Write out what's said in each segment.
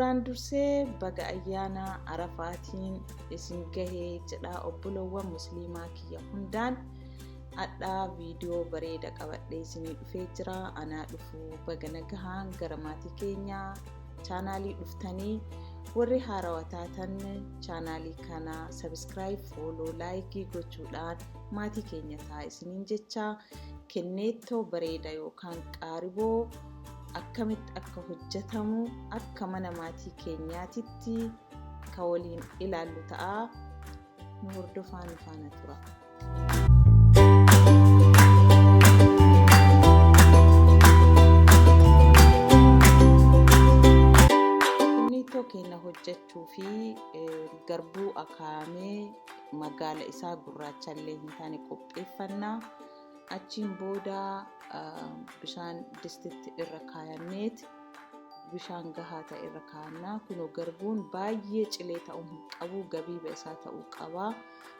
duraan dursee baga ayyaana arafaatiin isin gahee jedha obbolowwan musliimaa kiyya hundaan. Addaa viidiyoo bareeda qabadhee isinii dhufee jira. Anaa dhufu baga nagahaan gara maatii keenya chaanaalii dhuftanii warri haarawaa taatan chaanaalii kana subscribe, follow, like gochuudhaan maatii keenya ta'a isiniin jecha. Kinnitto bareeda yookaan qaariboo akkamitti akka hojjetamu akka mana maatii keenyaatitti ka waliin ilaallu ta'a. Nu hordofaa nu faana tura. Kinnitto keenya hojjechuu fi garbuu akaamee magaala isaa gurraachallee hin taane qopheeffannaa. Achiin booda bishaan distitti irra kaayanneet bishaan gahaa ta'e irra kaayannaa. Kunoo garbuun baay'ee cilee ta'uu hin qabu, gabiiba isaa ta'uu qaba.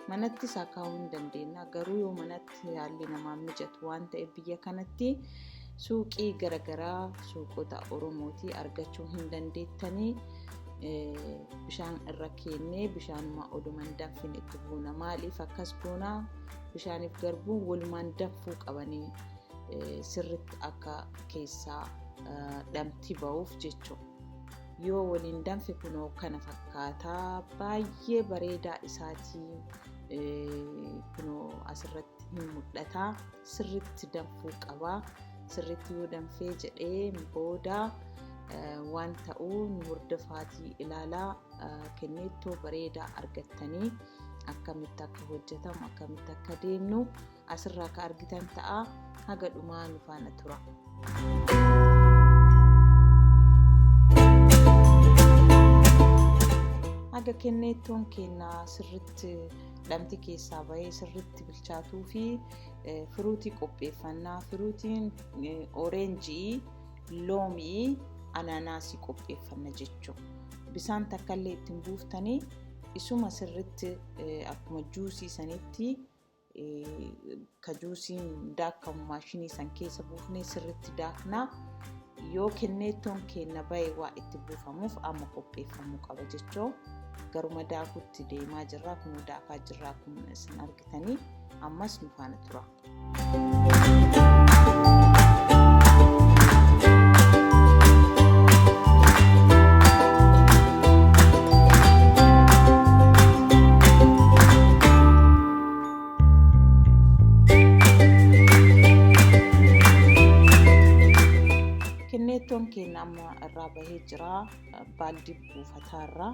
Manatti isaa kaa'uu hin dandeenya. Garuu yoo manatti haalli namaa mijatu waan ta'eef biyya kanatti suuqii garagaraa suuqota Oromootii argachuu hin dandeettanii. Bishaan irra keennee bishaanuma odumaan danfin itti buuna. Maaliif akkas buuna? Bishaaniif garbuun walumaan danfuu qabanii sirritti akka keessaa dhamti ba'uuf jechuudha. Yoo waliin danfe kunoo kana fakkaataa baay'ee bareedaa isaatii kunoo asirratti hin mul'ata. Sirritti danfuu qaba. Sirritti yoo danfee jedhee booda waan ta'uu nu hordofaatii ilaalaa. Kinnitto bareedaa argattanii akkamitti akka hojjetamu akkamitti akka deemnu asirraa ka argitan ta'a. Haga dhumaa nu faana tura. Haga kinnittoon keenya sirritti dhamti keessaa bahee sirritti bilchaatuu fi firuutii qopheeffannaa. Firuutiin ooreenjii, loomii, anaanaasii qopheeffanna jechuudha. Bisaan takkallee ittiin buuftanii isuma sirritti akkuma juusii sanitti ka juusiin daakamu maashinii san keessa buufnee sirritti daaknaa. Yoo kinnittoon keenya bahee waa itti buufamuuf amma qopheeffamuu qaba jechuu. Garuma daakutti deemaa jirra. Kun daakaa jirra kun isin argitanii. Ammas nu faana tura. Kinnittoon keenya amma irraa bahee jira. Baaldii buufataarraa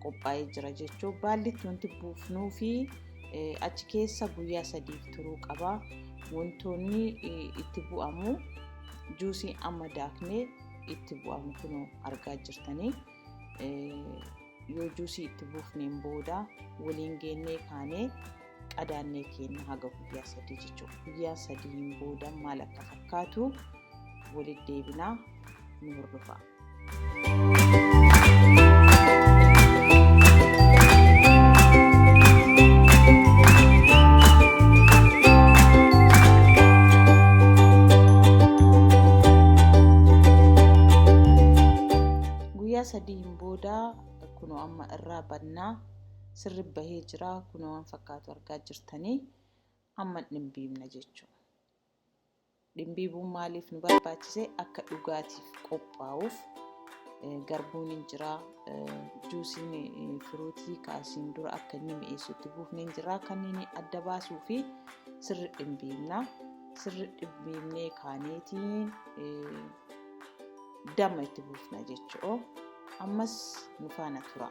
qophaa'ee jira jechuu. Baaldiitti wanti buufnuu fi achi keessa guyyaa 3 turuu qaba. Wantoonni itti bu'amu juusii amma daaknee itti bu'amu kunoo argaa jirtanii. Yoo juusii itti buufneen booda waliin geennee kaanee qadaannee keenya haga guyyaa 3 jechuudha. Guyyaa 3 booda maal akka fakkaatu walitti deebinaa. Nu hordofaa. Guyyaa 3 booda kunoo amma irraa bannaa. Sirri bahee jira. Kunoo waan fakkaatu argaa jirtanii. Amma dhimbiibna jechuudha. Dhimbiibuun maaliif nu barbaachise? Akka dhugaatiif qophaa'uuf. Garbuun hin jira. Juusiin firuutii kaasiin dura akka inni mi'eessutti buufneen jira. Kanneen adda baasuu fi sirri dhimbiibna. Sirri dhimbiibnee kaaneetiin dama itti buufna jechuudha. Ammas nu faana tura.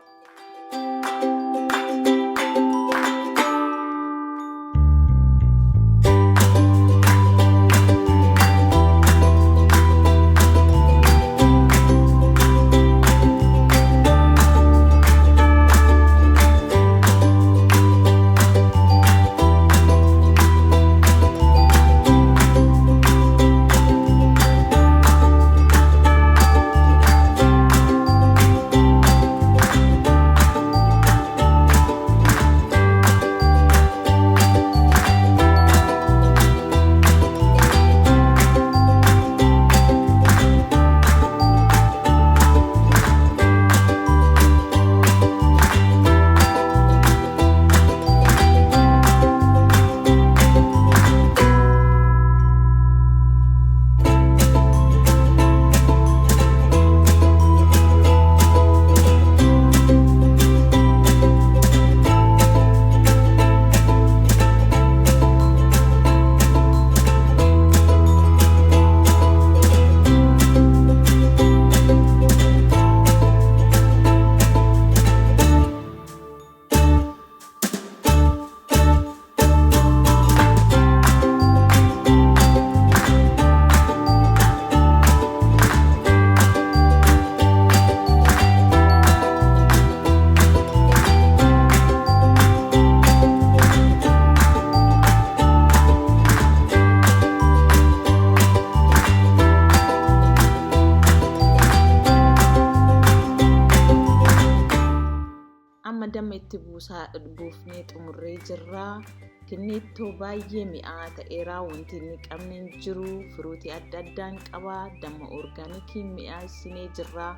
itti buufnee xumurree jirra. Kinnittoo baay'ee mi'aa ta'eera, wanti inni qabne hin jiru, firuutii adda addaan qaba, damma orgaanikiin mi'aasinee jirra.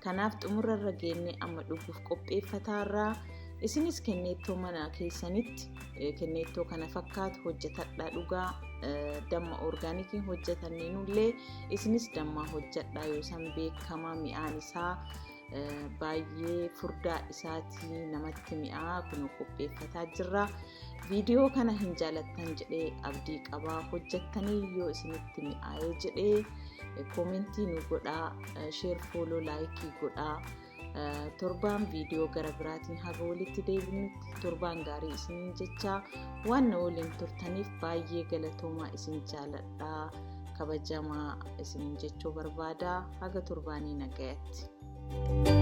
Kanaaf xumurarra geenne amma dhuguuf qopheeffataarra. Isinis kinnittoo mana keessanitti kinnittoo kana fakkaatu hojjetadhaa dhugaa. Damma orgaanikiin hojjetanneenullee isinis damma hojjedhaa yoo san beekamaa mi'aan isaa baay'ee furdaa isaatii namatti mi'aa kun qopheeffataa jirra. Viidiyoo kana hin jaalattan jedhee abdii qabaa, hojjettanii yoo isinitti mi'aayee jedhee koomentii nu godhaa, sheer fooloo laayikii godhaa. Torbaan viidiyoo gara biraatiin haga walitti deebinutti torbaan gaarii isiniin jecha waan na waliin turtaniif baay'ee galatoomaa isin jaaladhaa, kabajamaa isiniin jechuu barbaada. Haga torbaanii nagayaatti.